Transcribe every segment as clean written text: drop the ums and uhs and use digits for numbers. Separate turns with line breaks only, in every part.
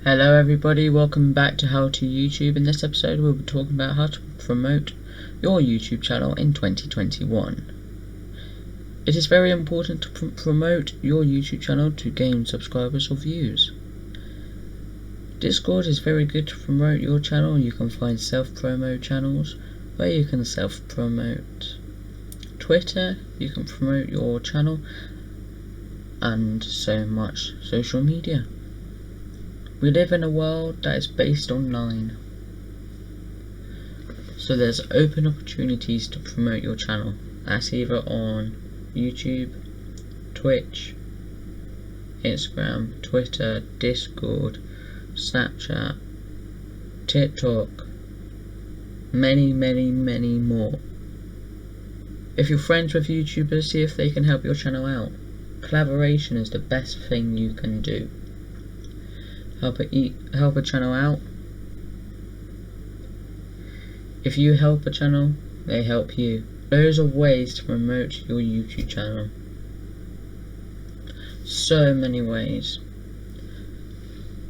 Hello everybody, welcome back to How to YouTube. In this episode we'll be talking about how to promote your YouTube channel in 2021. It is very important to promote your YouTube channel to gain subscribers or views. Discord is very good to promote your channel. You can find self-promo channels where you can self-promote. Twitter, you can promote your channel, and so much social media. We live in a world that is based online, so there's open opportunities to promote your channel. That's either on YouTube, Twitch, Instagram, Twitter, Discord, Snapchat, TikTok, many more. If you're friends with YouTubers, see if they can help your channel out. Collaboration is the best thing you can do. Help a channel out. If you help a channel, they help you. Those are ways to promote your YouTube channel. So many ways.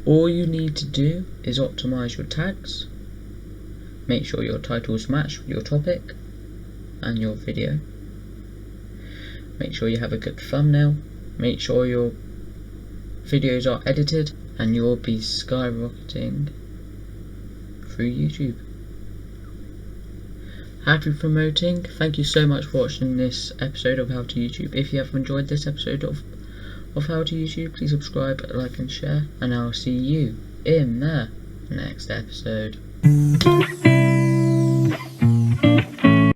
All you need to do is optimize your tags. Make sure your titles match your topic and your video. Make sure you have a good thumbnail. Make sure your videos are edited, and you'll be skyrocketing through YouTube. Happy promoting. Thank you so much for watching this episode of How to YouTube. If you have enjoyed this episode of How to YouTube, please subscribe, like and share, and I'll see you in the next episode.